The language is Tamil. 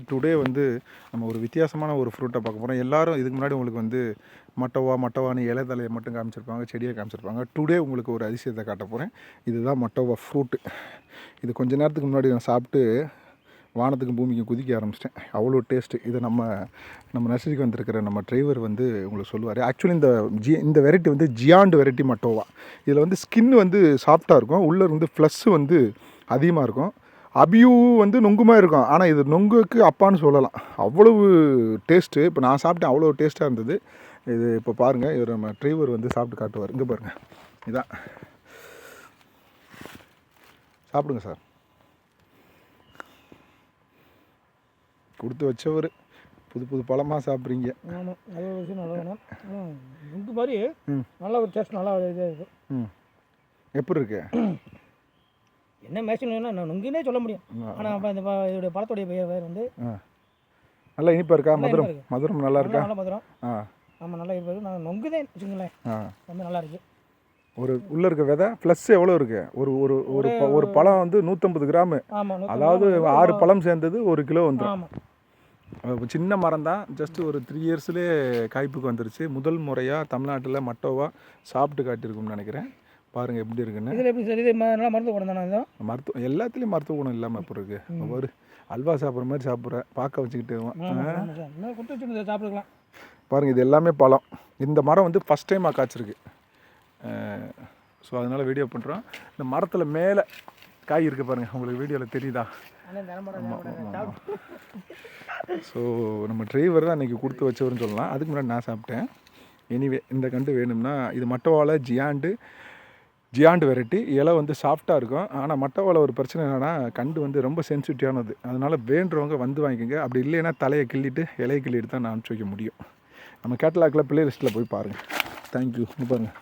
டுடே வந்து நம்ம ஒரு வித்தியாசமான ஒரு ஃப்ரூட்டை பார்க்க போகிறோம். எல்லாரும் இதுக்கு முன்னாடி உங்களுக்கு வந்து மட்டோவான்னு இலை தலையை மட்டும் காமிச்சிருப்பாங்க, செடியை காமிச்சிருப்பாங்க. டுடே உங்களுக்கு ஒரு அதிசயத்தை காட்ட போகிறேன். இதுதான் மட்டோவா ஃப்ரூட்டு. இது கொஞ்ச நேரத்துக்கு முன்னாடி நான் சாப்பிட்டு வானத்துக்கும் பூமிக்கும் குதிக்க ஆரம்பிச்சிட்டேன். அவ்வளோ டேஸ்ட்டு. இதை நம்ம நர்சரிக்கு வந்திருக்கிற நம்ம டிரைவர் வந்து உங்களுக்கு சொல்லுவார். ஆக்சுவலி இந்த வெரைட்டி வந்து ஜியாண்டு வெரைட்டி மட்டோவா. இதில் வந்து ஸ்கின் வந்து சாஃப்டாக இருக்கும், உள்ளே இருந்து ஃப்ளஸ்ஸு வந்து அதிகமாக இருக்கும். அபியூ வந்து நொங்குமாக இருக்கும், ஆனால் இது நொங்குக்கு அப்பான்னு சொல்லலாம். அவ்வளவு டேஸ்ட்டு. இப்போ நான் சாப்பிட்டேன், அவ்வளோ டேஸ்ட்டாக இருந்தது. இது இப்போ பாருங்கள், இவர் நம்ம டிரைவர் வந்து சாப்பிட்டு காட்டுவார். இங்கே பாருங்கள், இதான் சாப்பிடுங்க சார். கொடுத்து வச்சவர் புது பழமாக சாப்பிட்றீங்க. ஆமாம், நல்ல ஒரு விஷயம், நல்லா வேணும். நுங்கு மாதிரி நல்லா ஒரு டேஸ்ட், நல்லா இதாக இருக்குது. எப்படி இருக்கு? என்ன மேக்ஸிமம் வேணும் நான் நுங்குன்னே சொல்ல முடியும். ஆனால் அப்போ இந்த இதோடைய பழத்துடைய பெயர் வந்து நல்லா இனிப்பாக இருக்கா? மதுரம் நல்லா இருக்கா? நல்லா மதுரம். ஆமாம், நல்லா இனிப்பாக இருக்குது. நான் நொங்குதே வச்சுங்களேன், வந்து நல்லா இருக்குது. ஒரு உள்ளே இருக்க விதை ப்ளஸ் எவ்வளோ இருக்குது? ஒரு பழம் வந்து 150 கிராமு. ஆமாம், அதாவது 6 பழம் சேர்ந்தது 1 கிலோ வந்துடும். சின்ன மரம் தான், ஜஸ்ட் ஒரு 3 இயர்ஸ்லேயே காய்ப்புக்கு வந்துருச்சு. முதல் முறையாக தமிழ்நாட்டில் மட்டோவா சாப்பிட்டு காட்டியிருக்கும்னு நினைக்கிறேன். பாருங்கள் எப்படி இருக்குன்னு. இதில் எப்படி சார், இது நல்லா மருத்துவ குணம் தானே? மருத்துவம் எல்லாத்துலேயும் மருத்துவ குணம் இல்லாமல் இப்போ இருக்குது. ஒரு அல்வா சாப்பிட்ற மாதிரி சாப்பிட்றேன், பார்க்க வச்சுக்கிட்டு சாப்பிட்டுக்கலாம். பாருங்கள், இது எல்லாமே பழம். இந்த மரம் வந்து ஃபஸ்ட் டைமாக காய்ச்சிருக்கு. ஸோ அதனால் வீடியோ பண்ணுறோம். இந்த மரத்தில் மேலே காய் இருக்குது பாருங்கள், உங்களுக்கு வீடியோவில் தெரியுதா? ஸோ நம்ம டிரைவர் தான் இன்றைக்கி கொடுத்து வச்சவர்னு சொல்லலாம். அதுக்கு முன்னாடி நான் சாப்பிட்டேன். எனிவே இந்த கண்டு வேணும்னா இது மட்டோவாவில் ஜியாண்டு வெரைட்டி. இலை வந்து சாஃப்டாக இருக்கும். ஆனால் மட்டோவாவில் ஒரு பிரச்சனை என்னென்னா, கண்டு வந்து ரொம்ப சென்சிட்டிவானது. அதனால் வேண்டுறவங்க வந்து வாங்கிக்கோங்க. அப்படி இல்லைன்னா தலையை கிள்ளிட்டு இலையை கிள்ளிட்டு தான் நான் அனுப்பிச்சி வைக்க முடியும். நம்ம கேட்டலாக்கில் பிளே லிஸ்ட்டில் போய் பாருங்கள். தேங்க்யூ. பாருங்கள்.